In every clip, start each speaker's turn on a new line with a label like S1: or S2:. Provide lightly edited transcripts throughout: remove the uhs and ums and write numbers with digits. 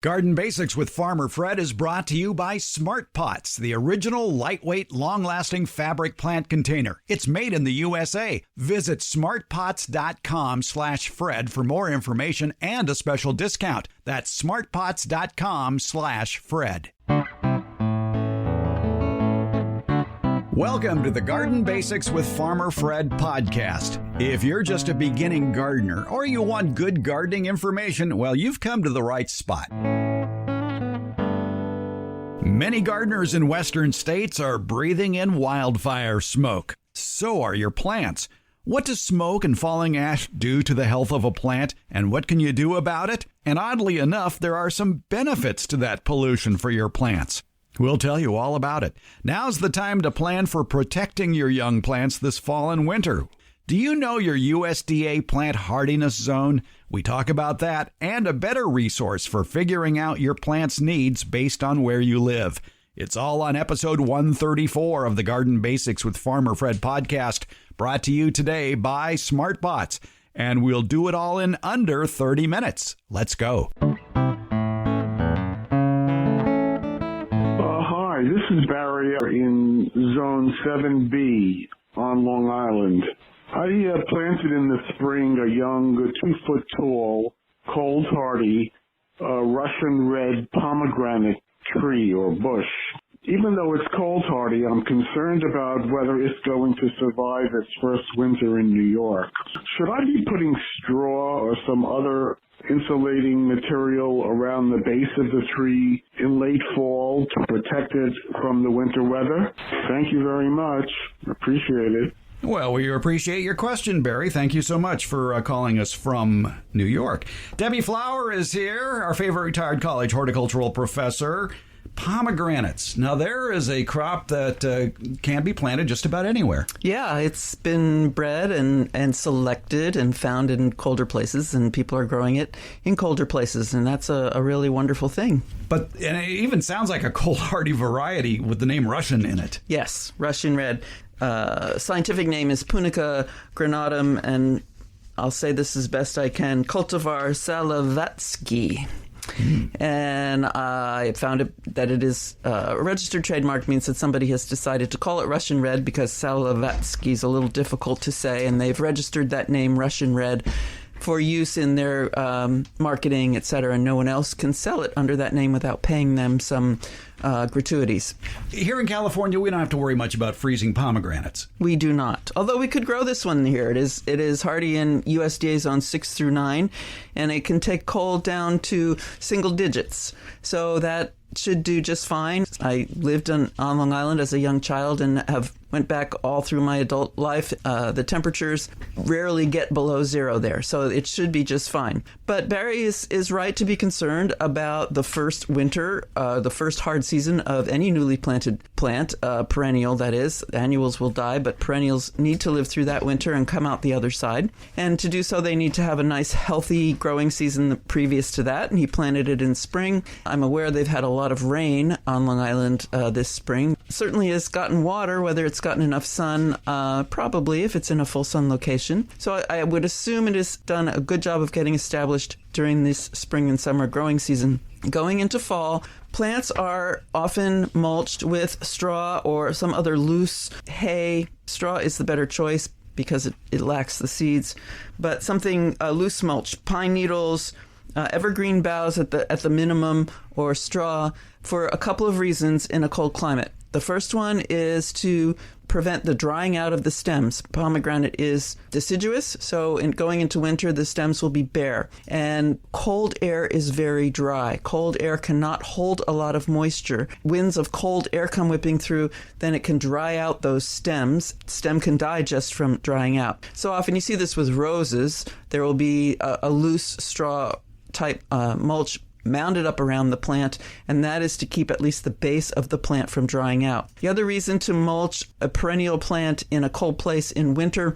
S1: Garden Basics with Farmer Fred is brought to you by Smart Pots, the original lightweight, long-lasting fabric plant container. It's made in the USA. Visit smartpots.com/Fred for more information and a special discount. That's smartpots.com/Fred. Welcome to the Garden Basics with Farmer Fred podcast. If you're just a beginning gardener or you want good gardening information, well, you've come to the right spot. Many gardeners in western states are breathing in wildfire smoke. So are your plants. What does smoke and falling ash do to the health of a plant, and what can you do about it? And oddly enough, there are some benefits to that pollution for your plants. We'll tell you all about it. Now's the time to plan for protecting your young plants this fall and winter. Do you know your USDA Plant Hardiness zone? We talk about that and a better resource for figuring out your plant's needs based on where you live. It's all on episode 134 of the Garden Basics with Farmer Fred podcast, brought to you today by Smart Pots. And we'll do it all in under 30 minutes. Let's go.
S2: Hi, this is Barry in Zone 7B on Long Island. I planted in the spring a young 2-foot-tall, cold-hardy, Russian red pomegranate tree or bush. Even though it's cold-hardy, I'm concerned about whether it's going to survive its first winter in New York. Should I be putting straw or some other insulating material around the base of the tree in late fall to protect it from the winter weather? Thank you very much. Appreciate it.
S1: Well, we appreciate your question, Barry. Thank you so much for calling us from New York. Debbie Flower is here, our favorite retired college horticultural professor. Pomegranates. Now, there is a crop that can be planted just about anywhere.
S3: Yeah, it's been bred and selected and found in colder places, and people are growing it in colder places, and that's a really wonderful thing.
S1: And it even sounds like a cold-hardy variety with the name Russian in it.
S3: Yes, Russian red. Scientific name is Punica granatum, and I'll say this as best I can, cultivar Salavatsky. And I found that it is a registered trademark, means that somebody has decided to call it Russian red because Salavatsky is a little difficult to say, and they've registered that name Russian red for use in their marketing, etc., and no one else can sell it under that name without paying them some gratuities.
S1: Here in California, we don't have to worry much about freezing pomegranates.
S3: We do not. Although we could grow this one here. It is hardy in USDA zone 6 through 9, and it can take cold down to single digits. So that should do just fine. I lived on Long Island as a young child and have went back all through my adult life. The temperatures rarely get below zero there, so it should be just fine. But Barry is right to be concerned about the first winter, the first hard season of any newly planted plant, perennial that is. Annuals will die, but perennials need to live through that winter and come out the other side. And to do so, they need to have a nice, healthy growing season previous to that, and he planted it in spring. I'm aware they've had a lot of rain on Long Island this spring. Certainly has gotten water, whether it's gotten enough sun, probably if it's in a full sun location. So I would assume it has done a good job of getting established during this spring and summer growing season. Going into fall, plants are often mulched with straw or some other loose hay. Straw is the better choice because it lacks the seeds, but something loose mulch, pine needles, evergreen boughs at the minimum, or straw, for a couple of reasons in a cold climate. The first one is to prevent the drying out of the stems. Pomegranate is deciduous, so going into winter, the stems will be bare. And cold air is very dry. Cold air cannot hold a lot of moisture. Winds of cold air come whipping through, then it can dry out those stems. Stem can die just from drying out. So often you see this with roses. There will be a loose straw type mulch mounded up around the plant, and that is to keep at least the base of the plant from drying out. The other reason to mulch a perennial plant in a cold place in winter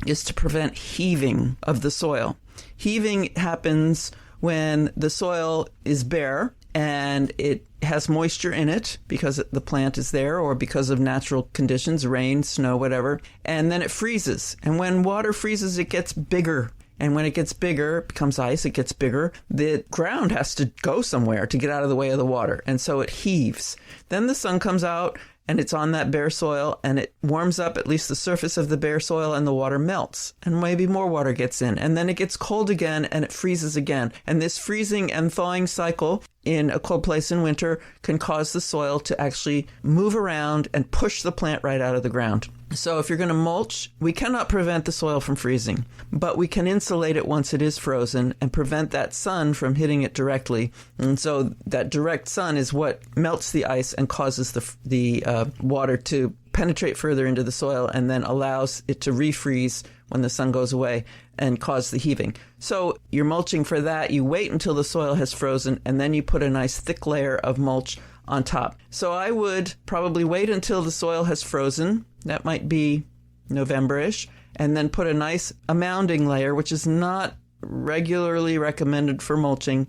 S3: is to prevent heaving of the soil. Heaving happens when the soil is bare and it has moisture in it because the plant is there or because of natural conditions, rain, snow, whatever, and then it freezes. And when water freezes, it gets bigger And when it gets bigger, it becomes ice, it gets bigger, the ground has to go somewhere to get out of the way of the water. And so it heaves. Then the sun comes out and it's on that bare soil and it warms up at least the surface of the bare soil and the water melts and maybe more water gets in. And then it gets cold again and it freezes again. And this freezing and thawing cycle in a cold place in winter can cause the soil to actually move around and push the plant right out of the ground. So if you're going to mulch, we cannot prevent the soil from freezing, but we can insulate it once it is frozen and prevent that sun from hitting it directly. And so that direct sun is what melts the ice and causes the water to penetrate further into the soil and then allows it to refreeze when the sun goes away and cause the heaving. So you're mulching for that. You wait until the soil has frozen and then you put a nice thick layer of mulch on top. So I would probably wait until the soil has frozen. That might be November-ish. And then put a mounding layer, which is not regularly recommended for mulching,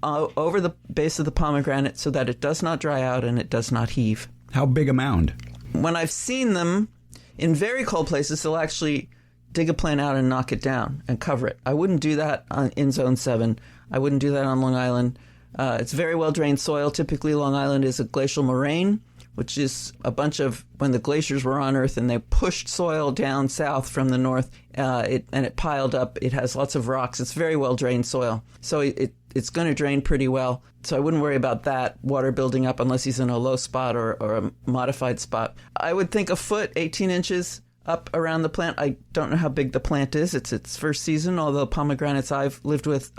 S3: over the base of the pomegranate so that it does not dry out and it does not heave.
S1: How big a mound?
S3: When I've seen them in very cold places, they'll actually dig a plant out and knock it down and cover it. I wouldn't do that in Zone 7. I wouldn't do that on Long Island. It's very well-drained soil. Typically, Long Island is a glacial moraine, which is a bunch of when the glaciers were on Earth and they pushed soil down south from the north, and it piled up. It has lots of rocks. It's very well-drained soil. So it's going to drain pretty well. So I wouldn't worry about that water building up unless he's in a low spot or a modified spot. I would think a foot, 18 inches up around the plant. I don't know how big the plant is. It's its first season, although pomegranates I've lived with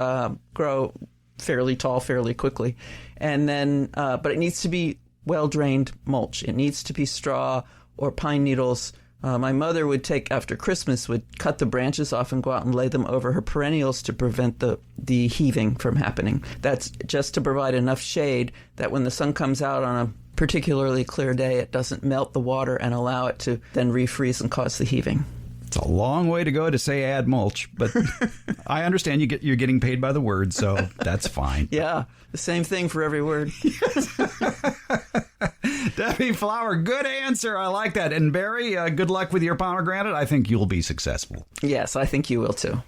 S3: grow fairly tall fairly quickly. And then, but it needs to be well-drained mulch. It needs to be straw or pine needles. My mother would after Christmas, would cut the branches off and go out and lay them over her perennials to prevent the heaving from happening. That's just to provide enough shade that when the sun comes out on a particularly clear day, it doesn't melt the water and allow it to then refreeze and cause the heaving.
S1: It's a long way to go to say add mulch, but I understand you're getting paid by the word, so that's fine.
S3: Yeah, the same thing for every word.
S1: Debbie Flower, good answer. I like that. And Barry, good luck with your pomegranate. I think you'll be successful.
S3: Yes, I think you will too.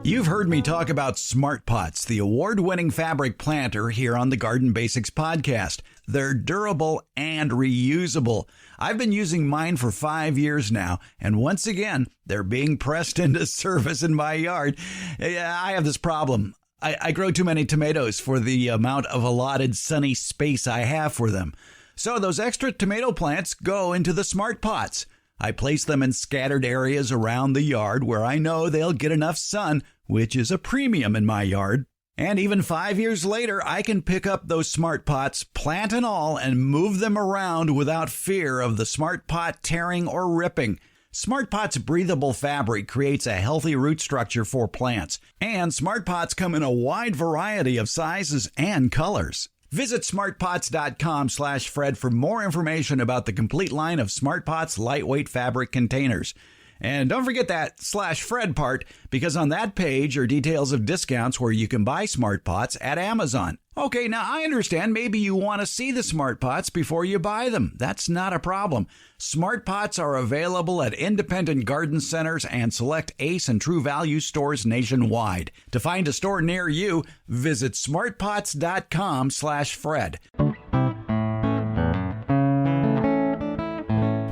S1: You've heard me talk about Smart Pots, the award-winning fabric planter here on the Garden Basics podcast. They're durable and reusable. I've been using mine for 5 years now, and once again, they're being pressed into service in my yard. I have this problem. I grow too many tomatoes for the amount of allotted sunny space I have for them. So those extra tomato plants go into the Smart Pots. I place them in scattered areas around the yard where I know they'll get enough sun, which is a premium in my yard. And even 5 years later, I can pick up those Smart Pots, plant and all, and move them around without fear of the Smart Pot tearing or ripping. Smart Pot's breathable fabric creates a healthy root structure for plants, and Smart Pots come in a wide variety of sizes and colors. Visit smartpots.com/Fred for more information about the complete line of Smart Pots lightweight fabric containers. And don't forget that /Fred part, because on that page are details of discounts where you can buy Smart Pots at Amazon. Okay, now I understand maybe you want to see the Smart Pots before you buy them. That's not a problem. Smart Pots are available at independent garden centers and select Ace and True Value stores nationwide. To find a store near you, visit smartpots.com/Fred.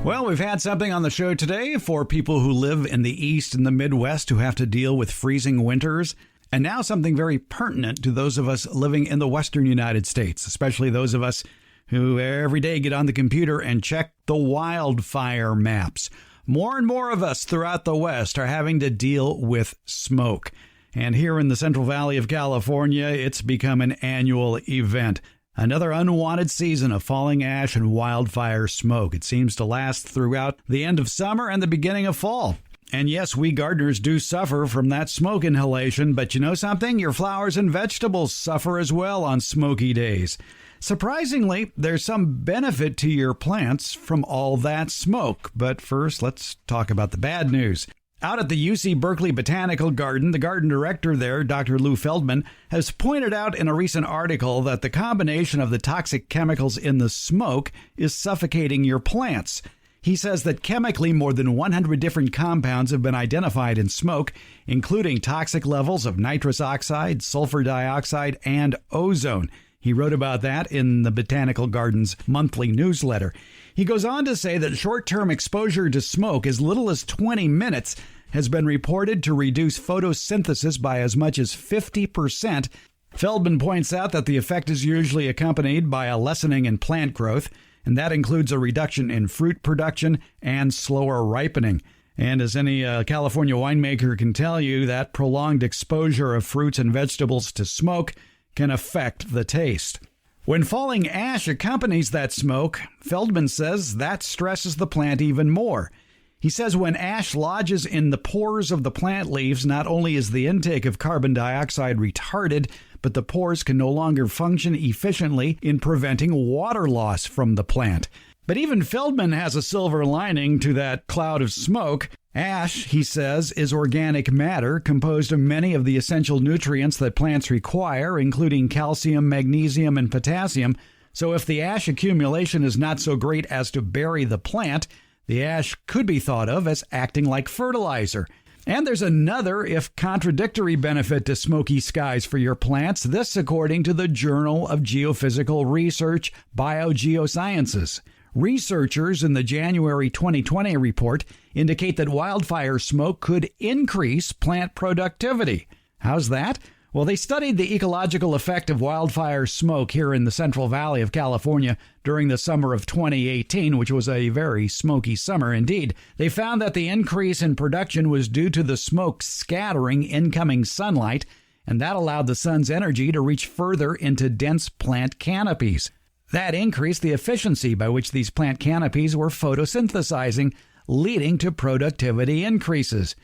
S1: Well, we've had something on the show today for people who live in the East and the Midwest who have to deal with freezing winters. And now something very pertinent to those of us living in the Western United States, especially those of us who every day get on the computer and check the wildfire maps. More and more of us throughout the West are having to deal with smoke. And here in the Central Valley of California, it's become an annual event. Another unwanted season of falling ash and wildfire smoke. It seems to last throughout the end of summer and the beginning of fall. And yes, we gardeners do suffer from that smoke inhalation, but you know something? Your flowers and vegetables suffer as well on smoky days. Surprisingly, there's some benefit to your plants from all that smoke. But first, let's talk about the bad news. Out at the UC Berkeley Botanical Garden, the garden director there, Dr. Lou Feldman, has pointed out in a recent article that the combination of the toxic chemicals in the smoke is suffocating your plants. He says that chemically more than 100 different compounds have been identified in smoke, including toxic levels of nitrous oxide, sulfur dioxide, and ozone. He wrote about that in the Botanical Garden's monthly newsletter. He goes on to say that short-term exposure to smoke, as little as 20 minutes, has been reported to reduce photosynthesis by as much as 50%. Feldman points out that the effect is usually accompanied by a lessening in plant growth, and that includes a reduction in fruit production and slower ripening. And as any California winemaker can tell you, that prolonged exposure of fruits and vegetables to smoke can affect the taste. When falling ash accompanies that smoke, Feldman says that stresses the plant even more. He says when ash lodges in the pores of the plant leaves, not only is the intake of carbon dioxide retarded, but the pores can no longer function efficiently in preventing water loss from the plant. But even Feldman has a silver lining to that cloud of smoke. Ash, he says, is organic matter composed of many of the essential nutrients that plants require, including calcium, magnesium, and potassium. So if the ash accumulation is not so great as to bury the plant, the ash could be thought of as acting like fertilizer. And there's another, if contradictory, benefit to smoky skies for your plants. This according to the Journal of Geophysical Research, Biogeosciences. Researchers in the January 2020 report indicate that wildfire smoke could increase plant productivity. How's that? Well, they studied the ecological effect of wildfire smoke here in the Central Valley of California during the summer of 2018, which was a very smoky summer indeed. They found that the increase in production was due to the smoke scattering incoming sunlight, and that allowed the sun's energy to reach further into dense plant canopies. That increased the efficiency by which these plant canopies were photosynthesizing, leading to productivity increases.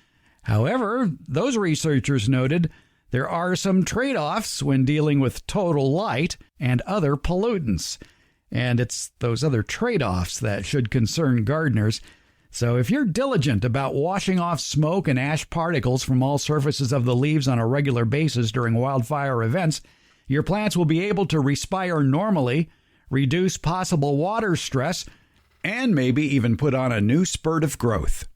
S1: However, those researchers noted there are some trade-offs when dealing with total light and other pollutants. And it's those other trade-offs that should concern gardeners. So if you're diligent about washing off smoke and ash particles from all surfaces of the leaves on a regular basis during wildfire events, your plants will be able to respire normally, reduce possible water stress, and maybe even put on a new spurt of growth.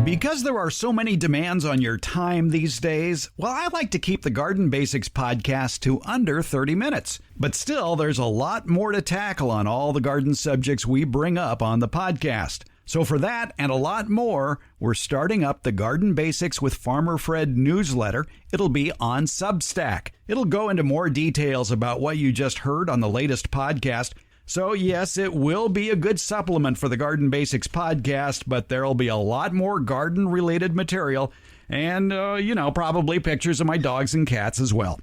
S1: Because there are so many demands on your time these days, well, I like to keep the Garden Basics podcast to under 30 minutes. But still, there's a lot more to tackle on all the garden subjects we bring up on the podcast. So for that and a lot more, we're starting up the Garden Basics with Farmer Fred newsletter. It'll be on Substack. It'll go into more details about what you just heard on the latest podcast. So yes, it will be a good supplement for the Garden Basics podcast, but there'll be a lot more garden-related material and, probably pictures of my dogs and cats as well.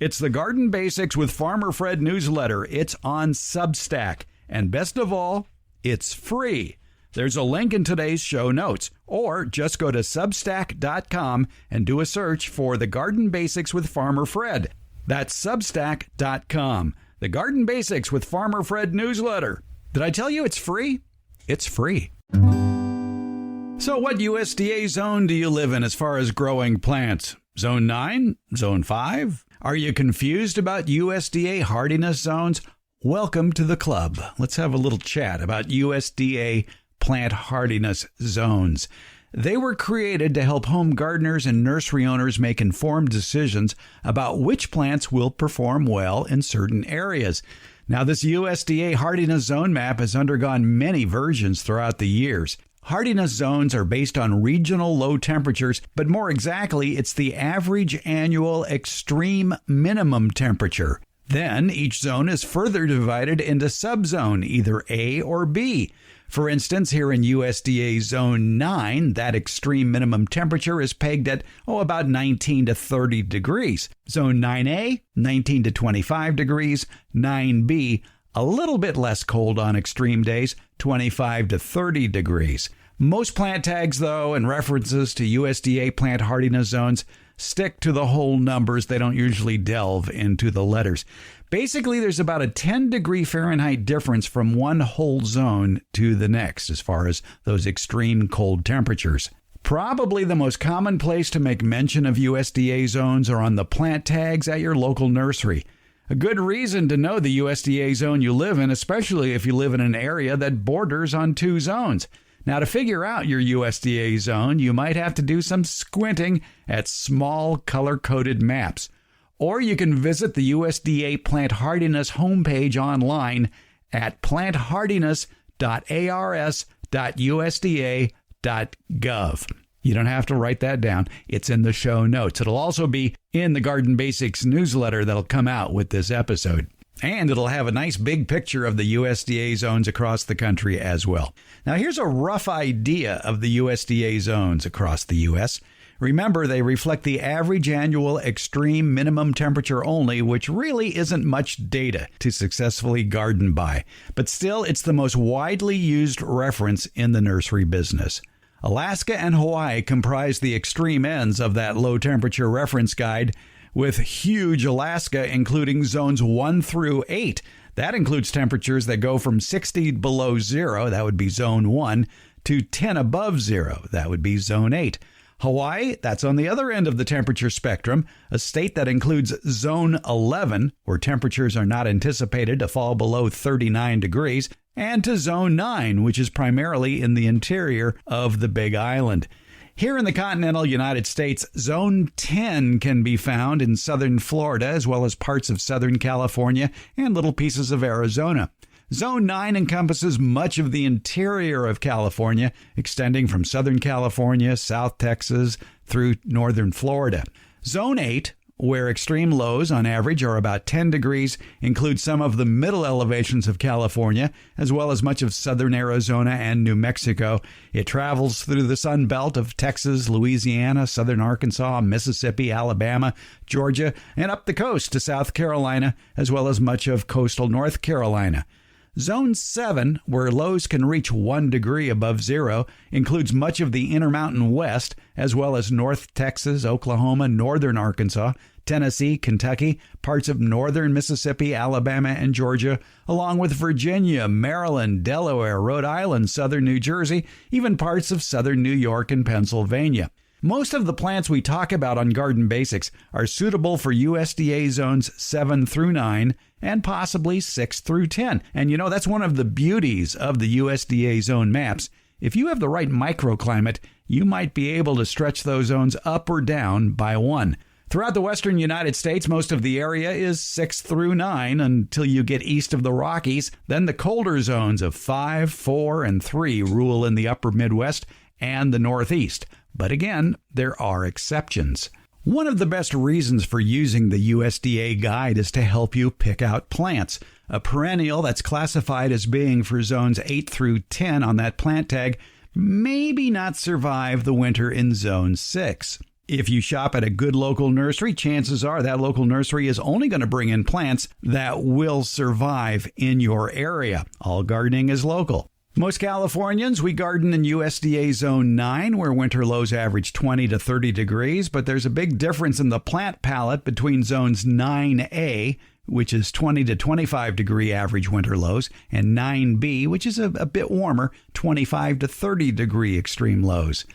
S1: It's the Garden Basics with Farmer Fred newsletter. It's on Substack. And best of all, it's free. There's a link in today's show notes, or just go to Substack.com and do a search for the Garden Basics with Farmer Fred. That's Substack.com. The Garden Basics with Farmer Fred newsletter. Did I tell you it's free? It's free. So what USDA zone do you live in as far as growing plants? Zone 9? Zone 5? Are you confused about USDA hardiness zones? Welcome to the club. Let's have a little chat about USDA Plant Hardiness zones. They were created to help home gardeners and nursery owners make informed decisions about which plants will perform well in certain areas. Now, this USDA hardiness zone map has undergone many versions throughout the years. Hardiness zones are based on regional low temperatures, but more exactly, it's the average annual extreme minimum temperature. Then, each zone is further divided into subzone, either A or B. For instance, here in USDA Zone 9, that extreme minimum temperature is pegged at, about 19 to 30 degrees. Zone 9A, 19 to 25 degrees. 9B, a little bit less cold on extreme days, 25 to 30 degrees. Most plant tags, though, and references to USDA plant hardiness zones stick to the whole numbers. They don't usually delve into the letters. Basically, there's about a 10-degree Fahrenheit difference from one whole zone to the next as far as those extreme cold temperatures. Probably the most common place to make mention of USDA zones are on the plant tags at your local nursery. A good reason to know the USDA zone you live in, especially if you live in an area that borders on 2 zones. Now, to figure out your USDA zone, you might have to do some squinting at small color-coded maps. Or you can visit the USDA Plant Hardiness homepage online at planthardiness.ars.usda.gov. You don't have to write that down. It's in the show notes. It'll also be in the Garden Basics newsletter that'll come out with this episode. And it'll have a nice big picture of the USDA zones across the country as well. Now, here's a rough idea of the USDA zones across the U.S. Remember, they reflect the average annual extreme minimum temperature only, which really isn't much data to successfully garden by. But still, it's the most widely used reference in the nursery business. Alaska and Hawaii comprise the extreme ends of that low temperature reference guide, with huge Alaska including zones 1 through 8. That includes temperatures that go from 60 below zero, that would be zone 1, to 10 above zero, that would be zone 8. Hawaii, that's on the other end of the temperature spectrum, a state that includes zone 11, where temperatures are not anticipated to fall below 39 degrees, and to zone 9, which is primarily in the interior of the Big Island. Here in the continental United States, zone 10 can be found in southern Florida, as well as parts of southern California and little pieces of Arizona. Zone 9 encompasses much of the interior of California, extending from Southern California, South Texas, through northern Florida. Zone 8, where extreme lows on average are about 10 degrees, includes some of the middle elevations of California, as well as much of southern Arizona and New Mexico. It travels through the Sun Belt of Texas, Louisiana, southern Arkansas, Mississippi, Alabama, Georgia, and up the coast to South Carolina, as well as much of coastal North Carolina. Zone 7, where lows can reach 1 degree above zero, includes much of the Intermountain West, as well as North Texas, Oklahoma, northern Arkansas, Tennessee, Kentucky, parts of northern Mississippi, Alabama, and Georgia, along with Virginia, Maryland, Delaware, Rhode Island, southern New Jersey, even parts of southern New York and Pennsylvania. Most of the plants we talk about on Garden Basics are suitable for USDA zones 7 through 9 and possibly 6 through 10. And that's one of the beauties of the USDA zone maps. If you have the right microclimate, you might be able to stretch those zones up or down by 1. Throughout the western United States, most of the area is 6 through 9 until you get east of the Rockies. Then the colder zones of 5, 4, and 3 rule in the upper Midwest and the Northeast. But again, there are exceptions. One of the best reasons for using the USDA guide is to help you pick out plants. A perennial that's classified as being for zones 8 through 10 on that plant tag maybe not survive the winter in zone 6. If you shop at a good local nursery, chances are that local nursery is only going to bring in plants that will survive in your area. All gardening is local. Most Californians, we garden in USDA Zone 9, where winter lows average 20 to 30 degrees, but there's a big difference in the plant palette between Zones 9A, which is 20 to 25 degree average winter lows, and 9B, which is a bit warmer, 25 to 30 degree extreme lows.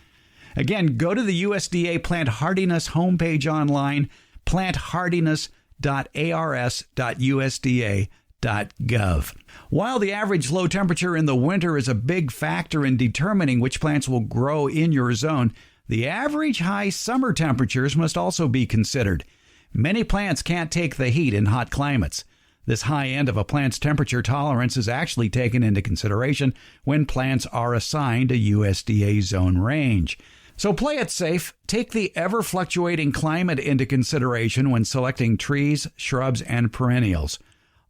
S1: Again, go to the USDA Plant Hardiness homepage online, planthardiness.ars.usda.gov. While the average low temperature in the winter is a big factor in determining which plants will grow in your zone, the average high summer temperatures must also be considered. Many plants can't take the heat in hot climates. This high end of a plant's temperature tolerance is actually taken into consideration when plants are assigned a USDA zone range. So play it safe. Take the ever-fluctuating climate into consideration when selecting trees, shrubs, and perennials.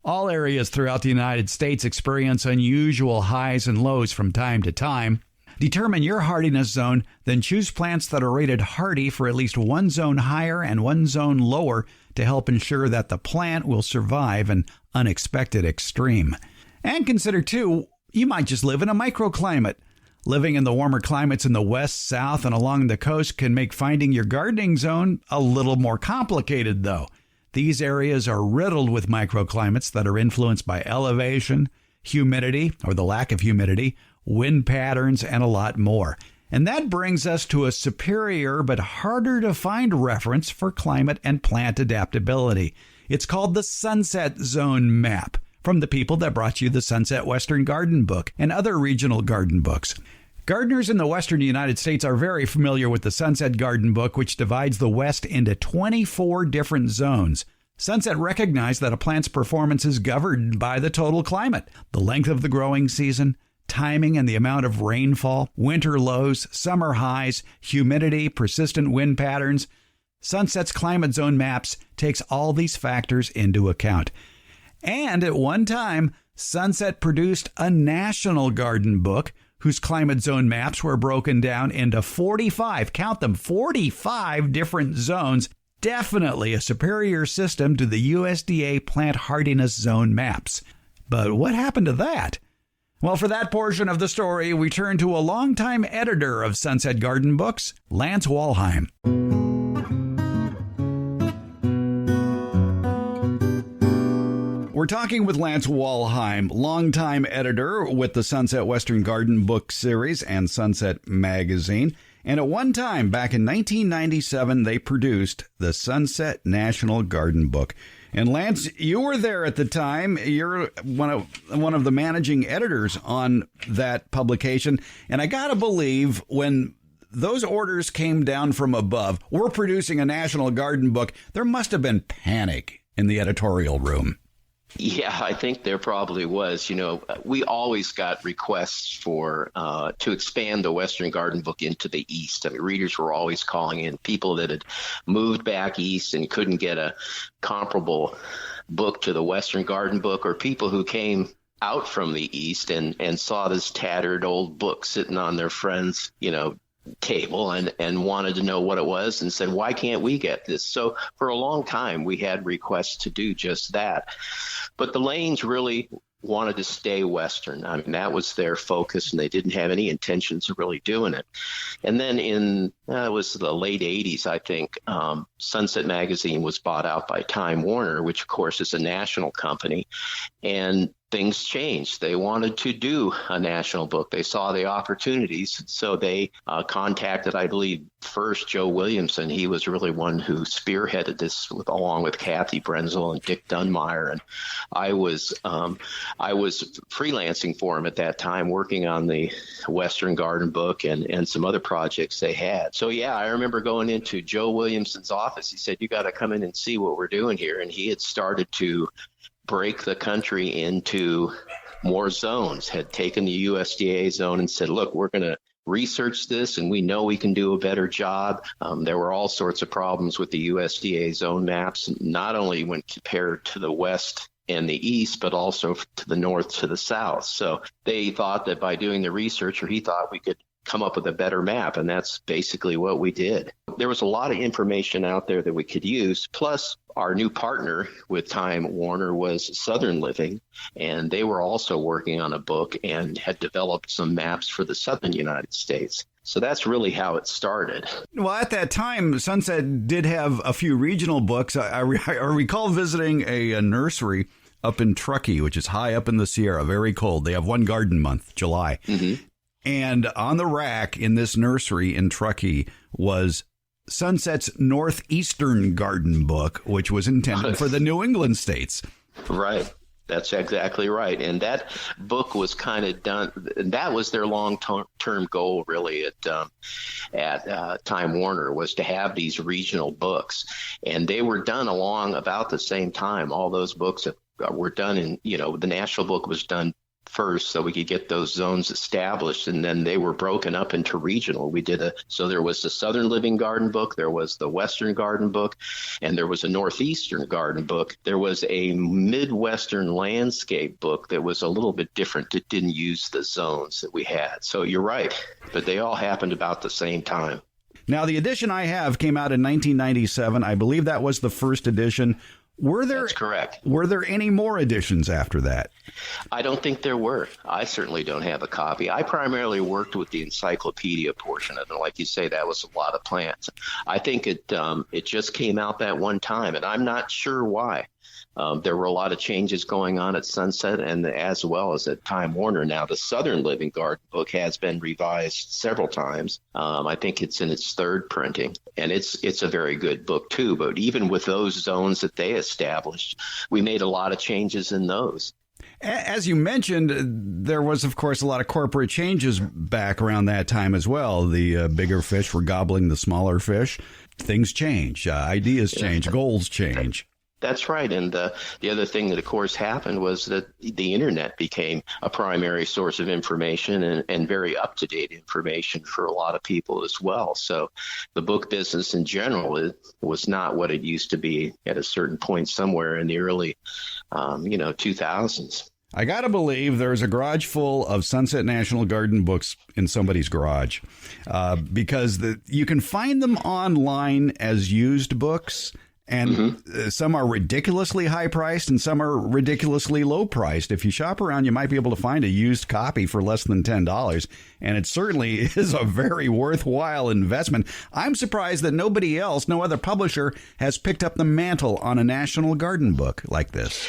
S1: All areas throughout the United States experience unusual highs and lows from time to time. Determine your hardiness zone, then choose plants that are rated hardy for at least one zone higher and one zone lower to help ensure that the plant will survive an unexpected extreme. And consider, too, you might just live in a microclimate. Living in the warmer climates in the west, south, and along the coast can make finding your gardening zone a little more complicated, though. These areas are riddled with microclimates that are influenced by elevation, humidity, or the lack of humidity, wind patterns, and a lot more. And that brings us to a superior but harder to find reference for climate and plant adaptability. It's called the Sunset Zone Map, from the people that brought you the Sunset Western Garden Book and other regional garden books. Gardeners in the western United States are very familiar with the Sunset Garden Book, which divides the West into 24 different zones. Sunset recognized that a plant's performance is governed by the total climate, the length of the growing season, timing and the amount of rainfall, winter lows, summer highs, humidity, persistent wind patterns. Sunset's climate zone maps takes all these factors into account. And at one time, Sunset produced a national garden book whose climate zone maps were broken down into 45, count them, 45 different zones. Definitely a superior system to the USDA Plant Hardiness zone maps. But what happened to that? Well, for that portion of the story, we turn to a longtime editor of Sunset Garden Books, Lance Walheim. We're talking with Lance Walheim, longtime editor with the Sunset Western Garden Book Series and Sunset Magazine. And at one time, back in 1997, they produced the Sunset National Garden Book. And Lance, you were there at the time. You're one of the managing editors on that publication. And I got to believe when those orders came down from above, we're producing a national garden book, there must have been panic in the editorial room.
S4: Yeah, I think there probably was. You know, we always got requests for to expand the Western Garden Book into the East. I mean, readers were always calling in, people that had moved back east and couldn't get a comparable book to the Western Garden Book, or people who came out from the East and saw this tattered old book sitting on their friend's, table and wanted to know what it was and said, why can't we get this? So for a long time, we had requests to do just that. But the Lanes really wanted to stay Western. I mean, that was their focus, and they didn't have any intentions of really doing it. And then in, it was the late 80s, I think, Sunset Magazine was bought out by Time Warner, which, of course, is a national company. And things changed. They wanted to do a national book. They saw the opportunities. So they contacted, I believe, first Joe Williamson. He was really one who spearheaded this along with Kathy Brenzel and Dick Dunmeyer. And I was freelancing for him at that time, working on the Western Garden Book and some other projects they had. So, yeah, I remember going into Joe Williamson's office. He said, you got to come in and see what we're doing here. And he had started to break the country into more zones, had taken the USDA zone and said, look, we're going to research this and we know we can do a better job. There were all sorts of problems with the USDA zone maps, not only when compared to the West and the East, but also to the North to the South. So they thought that by doing the research, or he thought we could come up with a better map. And that's basically what we did. There was a lot of information out there that we could use. Plus, our new partner with Time Warner was Southern Living, and they were also working on a book and had developed some maps for the Southern United States. So that's really how it started.
S1: Well, at that time, Sunset did have a few regional books. I recall visiting a nursery up in Truckee, which is high up in the Sierra, very cold. They have one garden month, July. Mm-hmm. And on the rack in this nursery in Truckee was Sunset's Northeastern Garden Book, which was intended for the New England states. Right.
S4: That's exactly right. And that book was kind of done. That was their long-term goal, really, at Time Warner, was to have these regional books. And they were done along about the same time. All those books were done in, the national book was done first, so we could get those zones established, and then they were broken up into regional. So there was the Southern Living Garden Book, there was the Western Garden Book, and there was a Northeastern Garden Book. There was a Midwestern Landscape Book that was a little bit different. It didn't use the zones that we had. So you're right, but they all happened about the same time.
S1: Now, the edition I have came out in 1997. I believe that was the first edition.
S4: That's correct.
S1: Were there any more editions after that?
S4: I don't think there were. I certainly don't have a copy. I primarily worked with the encyclopedia portion of it. Like you say, that was a lot of plants. I think it just came out that one time, and I'm not sure why. There were a lot of changes going on at Sunset and as well as at Time Warner. Now, the Southern Living Garden book has been revised several times. I think it's in its third printing, and it's a very good book too. But even with those zones that they established, we made a lot of changes in those.
S1: As you mentioned, there was, of course, a lot of corporate changes back around that time as well. The bigger fish were gobbling the smaller fish. Things change, ideas change, goals change.
S4: That's right. And the other thing that, of course, happened was that the Internet became a primary source of information and very up-to-date information for a lot of people as well. So the book business in general was not what it used to be at a certain point somewhere in the early, 2000s.
S1: I got to believe there's a garage full of Sunset National Garden books in somebody's garage because you can find them online as used books. And some are ridiculously high priced and some are ridiculously low priced. If you shop around, you might be able to find a used copy for less than $10. And it certainly is a very worthwhile investment. I'm surprised that nobody else, no other publisher, has picked up the mantle on a National Garden book like this.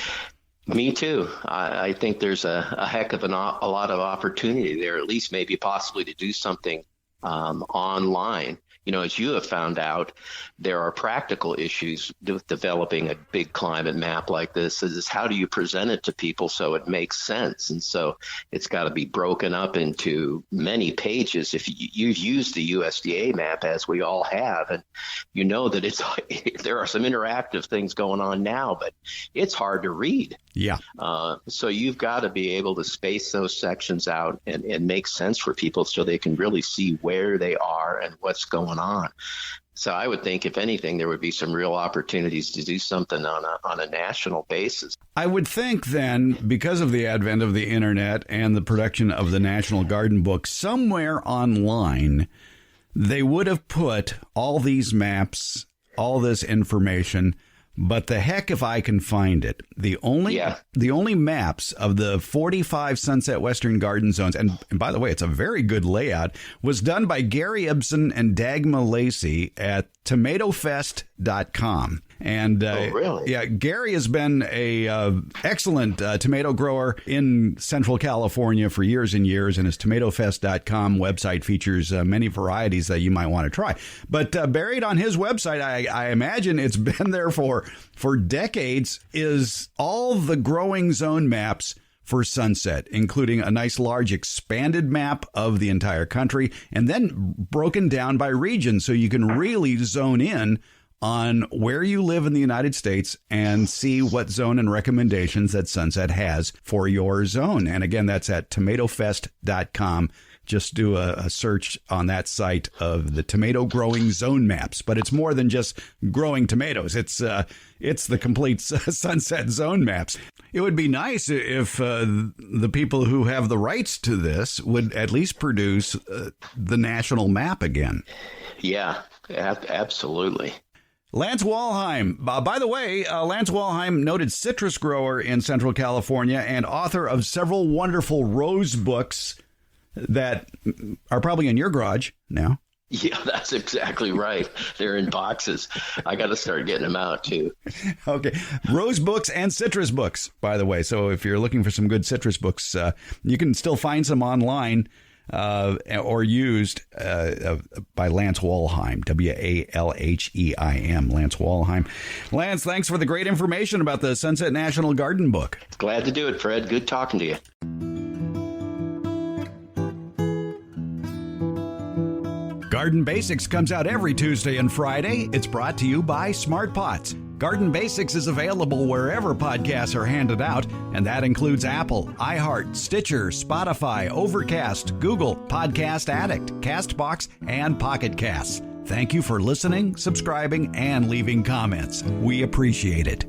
S4: Me too. I think there's a heck of a lot of opportunity there, at least maybe possibly to do something online. As you have found out, there are practical issues with developing a big climate map like this. Is how do you present it to people so it makes sense? And so it's got to be broken up into many pages. If you've used the USDA map, as we all have, and you know that there are some interactive things going on now, but it's hard to read.
S1: Yeah.
S4: So you've got to be able to space those sections out and make sense for people so they can really see where they are and what's going on. So I would think, if anything, there would be some real opportunities to do something on a national basis.
S1: I would think then, because of the advent of the Internet and the production of the National Garden Book, somewhere online, they would have put all these maps, all this information. But the heck if I can find it. The only maps of the 45 Sunset Western Garden Zones, and by the way, it's a very good layout, was done by Gary Ibsen and Dagmar Lacey at tomatofest.com. And
S4: really?
S1: Yeah, Gary has been a excellent tomato grower in Central California for years and years, and his tomatofest.com website features many varieties that you might want to try. But buried on his website, I imagine it's been there for decades, is all the growing zone maps for Sunset, including a nice large expanded map of the entire country and then broken down by region so you can really zone in on where you live in the United States and see what zone and recommendations that Sunset has for your zone. And again, that's at tomatofest.com. Just do a search on that site of the tomato growing zone maps. But it's more than just growing tomatoes. It's the complete Sunset zone maps. It would be nice if the people who have the rights to this would at least produce the national map again.
S4: Yeah, absolutely.
S1: Lance Walheim. By the way, Lance Walheim, noted citrus grower in Central California and author of several wonderful rose books that are probably in your garage now.
S4: Yeah, that's exactly right. They're in boxes. I got to start getting them out, too.
S1: Okay. Rose books and citrus books, by the way. So if you're looking for some good citrus books, you can still find some online or used by Lance Walheim, Walheim, Lance Walheim. Lance, thanks for the great information about the Sunset National Garden Book.
S4: Glad to do it, Fred. Good talking to you.
S1: Garden Basics comes out every Tuesday and Friday. It's brought to you by Smart Pots. Garden Basics is available wherever podcasts are handed out, and that includes Apple, iHeart, Stitcher, Spotify, Overcast, Google, Podcast Addict, CastBox, and Pocket Casts. Thank you for listening, subscribing, and leaving comments. We appreciate it.